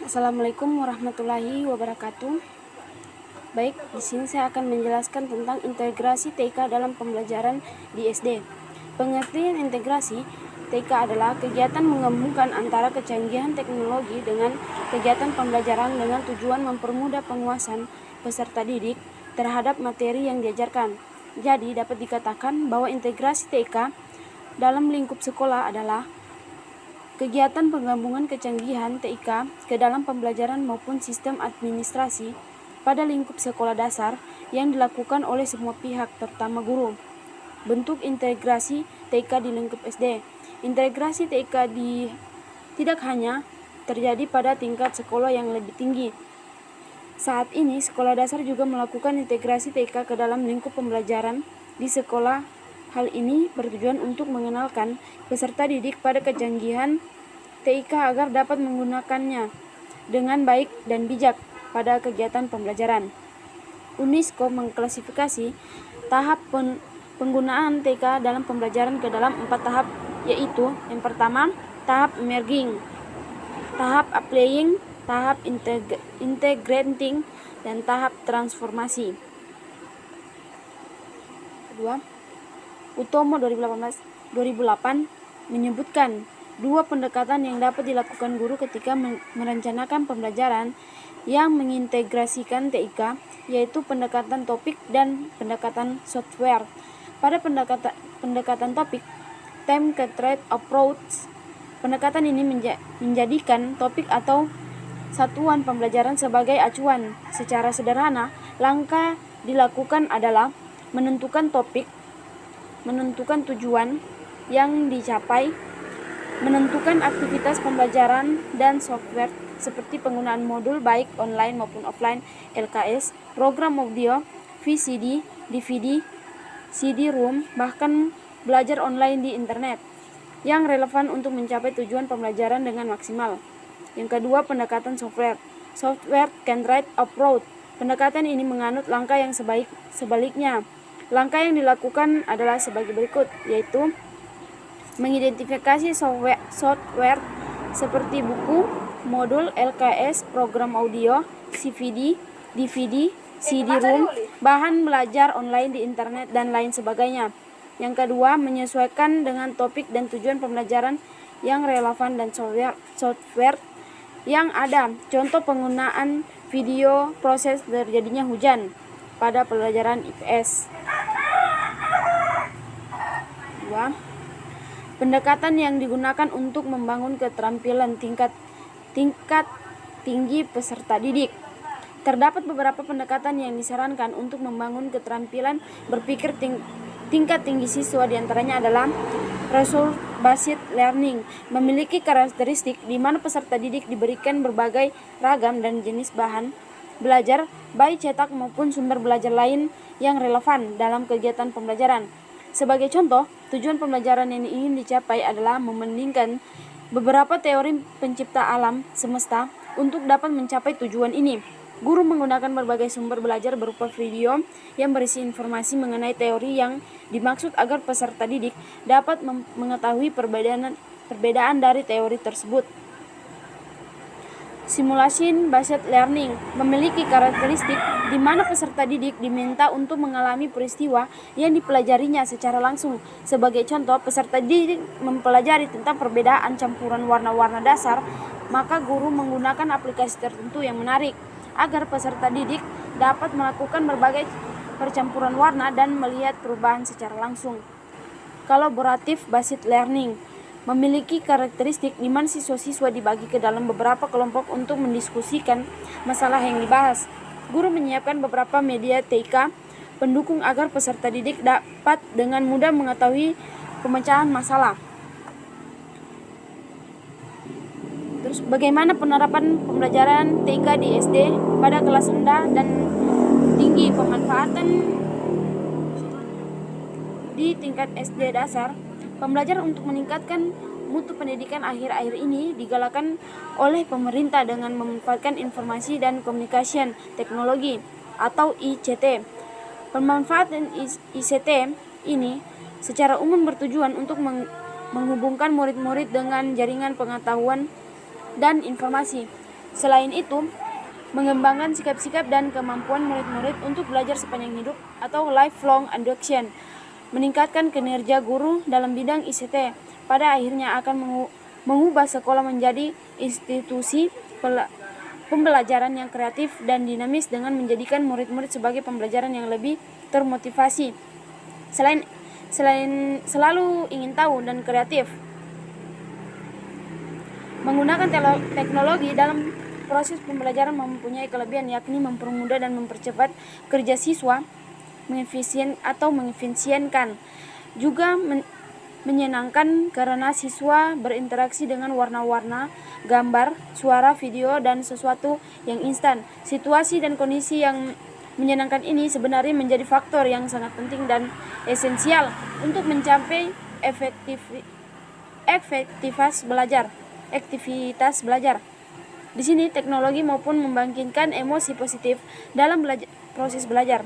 Assalamualaikum warahmatullahi wabarakatuh. Baik, di sini saya akan menjelaskan tentang integrasi TK dalam pembelajaran di SD. Pengertian integrasi TK adalah kegiatan menggabungkan antara kecanggihan teknologi dengan kegiatan pembelajaran dengan tujuan mempermudah penguasaan peserta didik terhadap materi yang diajarkan. Jadi, dapat dikatakan bahwa integrasi TK dalam lingkup sekolah adalah kegiatan penggabungan kecanggihan TIK ke dalam pembelajaran maupun sistem administrasi pada lingkup sekolah dasar yang dilakukan oleh semua pihak, terutama guru. Bentuk integrasi TIK di lingkup SD. Integrasi TIK tidak hanya terjadi pada tingkat sekolah yang lebih tinggi. Saat ini, sekolah dasar juga melakukan integrasi TIK ke dalam lingkup pembelajaran di sekolah. Hal ini bertujuan untuk mengenalkan peserta didik pada kecanggihan TIK agar dapat menggunakannya dengan baik dan bijak pada kegiatan pembelajaran. UNESCO mengklasifikasi tahap penggunaan TIK dalam pembelajaran ke dalam 4 tahap, yaitu yang pertama, tahap emerging, tahap applying, tahap integrating, dan tahap transformasi. Kedua, Utomo 2008 menyebutkan dua pendekatan yang dapat dilakukan guru ketika merencanakan pembelajaran yang mengintegrasikan TIK, yaitu pendekatan topik dan pendekatan software. Pada pendekatan topik, time-centered approach, pendekatan ini menjadikan topik atau satuan pembelajaran sebagai acuan. Secara sederhana, langkah dilakukan adalah menentukan topik, menentukan tujuan yang dicapai, menentukan aktivitas pembelajaran dan software seperti penggunaan modul baik online maupun offline, LKS, program audio, VCD, DVD, CD-ROM, bahkan belajar online di internet yang relevan untuk mencapai tujuan pembelajaran dengan maksimal. Yang kedua, pendekatan software centered approach. Pendekatan ini menganut langkah yang sebaliknya. Langkah yang dilakukan adalah sebagai berikut, yaitu mengidentifikasi software seperti buku, modul, LKS, program audio, CVD, DVD, CD-ROM, bahan belajar online di internet, dan lain sebagainya. Yang kedua, menyesuaikan dengan topik dan tujuan pembelajaran yang relevan dan software yang ada. Contoh penggunaan video proses terjadinya hujan pada pelajaran IPS. Kedua, pendekatan yang digunakan untuk membangun keterampilan tingkat tinggi peserta didik. Terdapat beberapa pendekatan yang disarankan untuk membangun keterampilan berpikir tingkat tinggi siswa, diantaranya adalah result-based learning, memiliki karakteristik di mana peserta didik diberikan berbagai ragam dan jenis bahan belajar, baik cetak maupun sumber belajar lain yang relevan dalam kegiatan pembelajaran. Sebagai contoh, tujuan pembelajaran yang ingin dicapai adalah membandingkan beberapa teori pencipta alam semesta. Untuk dapat mencapai tujuan ini, guru menggunakan berbagai sumber belajar berupa video yang berisi informasi mengenai teori yang dimaksud agar peserta didik dapat mengetahui perbedaan dari teori tersebut. Simulation based learning memiliki karakteristik di mana peserta didik diminta untuk mengalami peristiwa yang dipelajarinya secara langsung. Sebagai contoh, peserta didik mempelajari tentang perbedaan campuran warna-warna dasar, maka guru menggunakan aplikasi tertentu yang menarik agar peserta didik dapat melakukan berbagai percampuran warna dan melihat perubahan secara langsung. Collaborative based learning memiliki karakteristik di mana siswa-siswa dibagi ke dalam beberapa kelompok untuk mendiskusikan masalah yang dibahas. Guru menyiapkan beberapa media TIK pendukung agar peserta didik dapat dengan mudah mengetahui pemecahan masalah. Terus, bagaimana penerapan pembelajaran TIK di SD pada kelas rendah dan tinggi? Pemanfaatan di tingkat SD dasar. Pembelajaran untuk meningkatkan mutu pendidikan akhir-akhir ini digalakkan oleh pemerintah dengan memanfaatkan informasi dan komunikasi teknologi atau ICT. Pemanfaatan ICT ini secara umum bertujuan untuk menghubungkan murid-murid dengan jaringan pengetahuan dan informasi. Selain itu, mengembangkan sikap-sikap dan kemampuan murid-murid untuk belajar sepanjang hidup atau lifelong education, meningkatkan kinerja guru dalam bidang ICT, pada akhirnya akan mengubah sekolah menjadi institusi pembelajaran yang kreatif dan dinamis dengan menjadikan murid-murid sebagai pembelajaran yang lebih termotivasi. Selain selalu ingin tahu dan kreatif, menggunakan teknologi dalam proses pembelajaran mempunyai kelebihan, yakni mempermudah dan mempercepat kerja siswa, mengefisienkan, juga menyenangkan karena siswa berinteraksi dengan warna-warna, gambar, suara, video, dan sesuatu yang instan. Situasi dan kondisi yang menyenangkan ini sebenarnya menjadi faktor yang sangat penting dan esensial untuk mencapai aktivitas belajar. Di sini teknologi maupun membangkitkan emosi positif dalam proses belajar.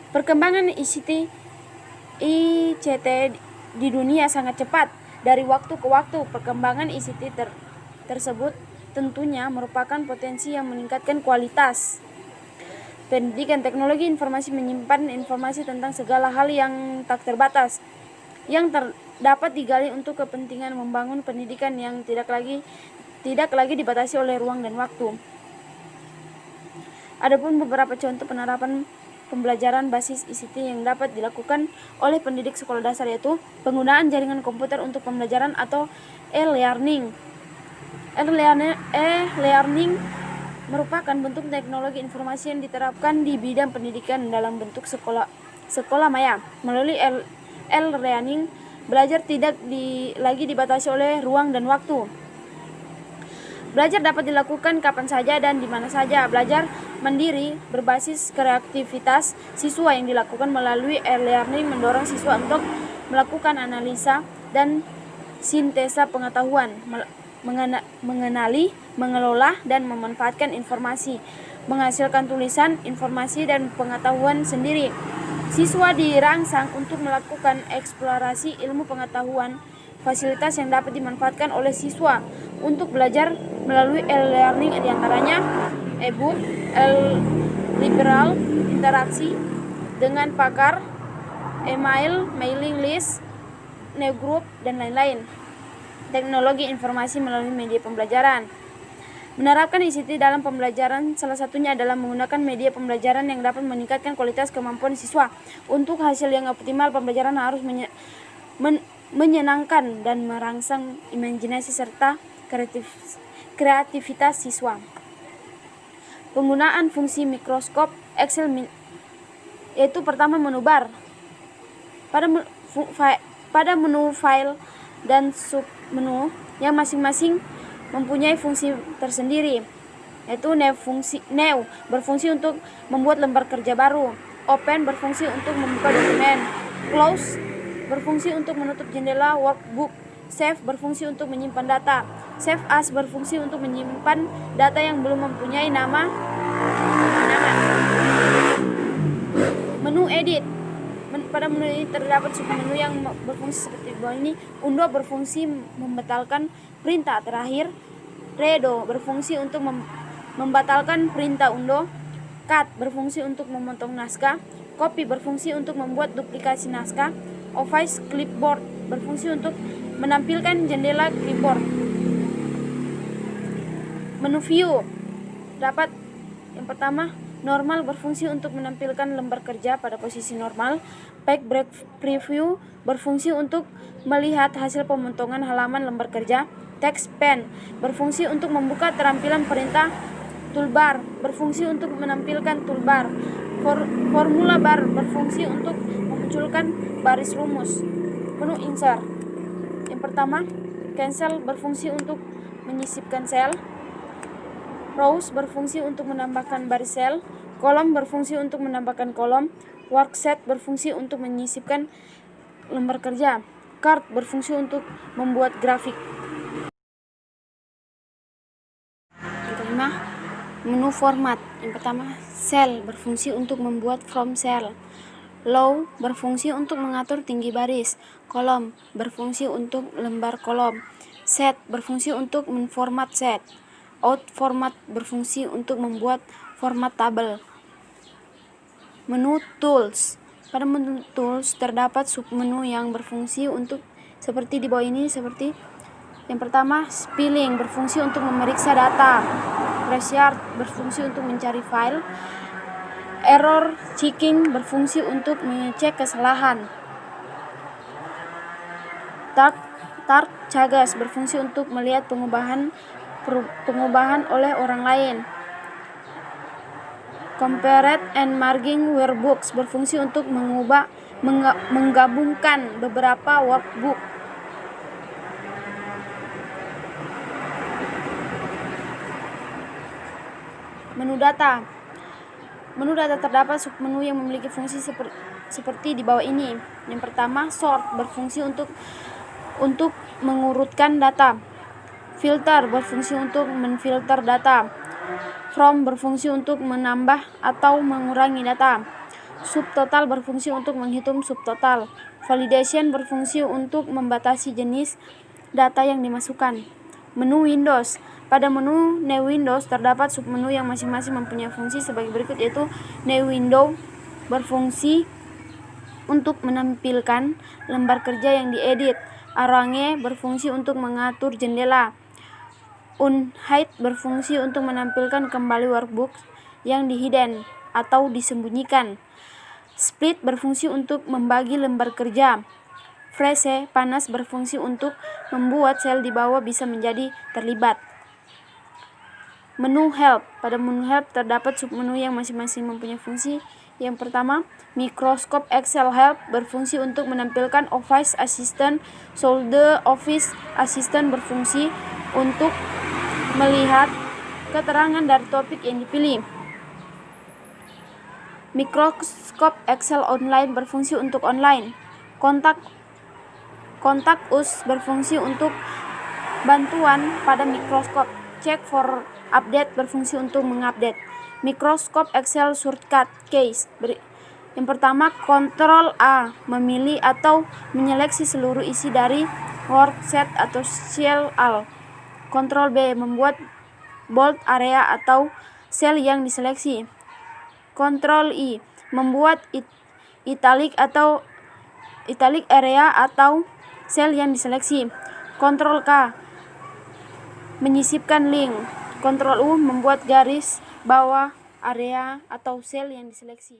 Perkembangan ICT di dunia sangat cepat. Dari waktu ke waktu, perkembangan ICT tersebut tentunya merupakan potensi yang meningkatkan kualitas pendidikan. Teknologi informasi menyimpan informasi tentang segala hal yang tak terbatas, yang dapat digali untuk kepentingan membangun pendidikan yang tidak lagi dibatasi oleh ruang dan waktu. Adapun beberapa contoh penerapan pembelajaran basis ICT yang dapat dilakukan oleh pendidik sekolah dasar, yaitu penggunaan jaringan komputer untuk pembelajaran atau e-learning. E-learning merupakan bentuk teknologi informasi yang diterapkan di bidang pendidikan dalam bentuk sekolah maya. Melalui e-learning, belajar tidak lagi dibatasi oleh ruang dan waktu. Belajar dapat dilakukan kapan saja dan di mana saja. Belajar mandiri berbasis kreativitas siswa yang dilakukan melalui e-learning mendorong siswa untuk melakukan analisa dan sintesa pengetahuan, mengenali, mengelola, dan memanfaatkan informasi, menghasilkan tulisan, informasi, dan pengetahuan sendiri. Siswa dirangsang untuk melakukan eksplorasi ilmu pengetahuan, fasilitas yang dapat dimanfaatkan oleh siswa untuk belajar melalui e-learning diantaranya e-book, e-liberal, interaksi dengan pakar, email, mailing list, newsgroup, dan lain-lain. Teknologi informasi melalui media pembelajaran. Menerapkan ICT dalam pembelajaran salah satunya adalah menggunakan media pembelajaran yang dapat meningkatkan kualitas kemampuan siswa. Untuk hasil yang optimal, pembelajaran harus menyenangkan dan merangsang imajinasi serta kreativitas siswa. Penggunaan fungsi mikroskop Excel yaitu pertama menu bar. Pada menu file dan submenu yang masing-masing mempunyai fungsi tersendiri, yaitu new berfungsi untuk membuat lembar kerja baru, open berfungsi untuk membuka dokumen, close berfungsi untuk menutup jendela workbook, save berfungsi untuk menyimpan data, save as berfungsi untuk menyimpan data yang belum mempunyai nama. Menu edit. Pada menu ini terdapat submenu yang berfungsi seperti bawah ini. Undo berfungsi membatalkan perintah terakhir. Redo berfungsi untuk membatalkan perintah undo. Cut berfungsi untuk memotong naskah. Copy berfungsi untuk membuat duplikasi naskah. Office clipboard berfungsi untuk menampilkan jendela clipboard. Menu view dapat yang pertama, normal berfungsi untuk menampilkan lembar kerja pada posisi normal. Page break preview berfungsi untuk melihat hasil pemotongan halaman lembar kerja. Text pen berfungsi untuk membuka terampilan perintah. Toolbar berfungsi untuk menampilkan toolbar. Formula bar berfungsi untuk memunculkan baris rumus. Menu insert. Yang pertama, cancel berfungsi untuk menyisipkan sel. Rows berfungsi untuk menambahkan baris sel. Kolom berfungsi untuk menambahkan kolom. Worksheet berfungsi untuk menyisipkan lembar kerja. Card berfungsi untuk membuat grafik. Yang kelima, menu format. Yang pertama, cell berfungsi untuk membuat form cell. Row berfungsi untuk mengatur tinggi baris. Kolom berfungsi untuk lembar kolom. Set berfungsi untuk menformat set. Out format berfungsi untuk membuat format tabel. Menu tools. Pada menu tools terdapat submenu yang berfungsi untuk seperti di bawah ini, seperti yang pertama, spelling berfungsi untuk memeriksa data. Restart berfungsi untuk mencari file. Error checking berfungsi untuk mengecek kesalahan. Tart Chagas berfungsi untuk melihat pengubahan oleh orang lain. Compared and Merging Workbooks berfungsi untuk menggabungkan beberapa workbook. Menu data. Menu data terdapat submenu yang memiliki fungsi seperti di bawah ini. Yang pertama, sort berfungsi untuk mengurutkan data. Filter berfungsi untuk menfilter data. From berfungsi untuk menambah atau mengurangi data. Subtotal berfungsi untuk menghitung subtotal. Validation berfungsi untuk membatasi jenis data yang dimasukkan. Menu Windows. Pada menu New Windows terdapat submenu yang masing-masing mempunyai fungsi sebagai berikut, yaitu New Window berfungsi untuk menampilkan lembar kerja yang diedit. Arrange berfungsi untuk mengatur jendela. Unhide berfungsi untuk menampilkan kembali workbook yang dihidden atau disembunyikan. Split berfungsi untuk membagi lembar kerja. Freeze panas berfungsi untuk membuat sel di bawah bisa menjadi terlibat. Menu Help. Pada menu Help terdapat submenu yang masing-masing mempunyai fungsi. Yang pertama, Microsoft Excel Help berfungsi untuk menampilkan Office Assistant. Solde Office Assistant berfungsi untuk melihat keterangan dari topik yang dipilih. Microsoft Excel Online berfungsi untuk online. Kontak Us berfungsi untuk bantuan pada Microsoft. Check for Update berfungsi untuk mengupdate. Microsoft Excel Shortcut Keys. Yang pertama, Ctrl A memilih atau menyeleksi seluruh isi dari worksheet atau cell all. Ctrl B membuat bold area atau sel yang diseleksi. Ctrl I membuat italic area atau sel yang diseleksi. Ctrl K menyisipkan link. Ctrl U membuat garis bawah area atau sel yang diseleksi.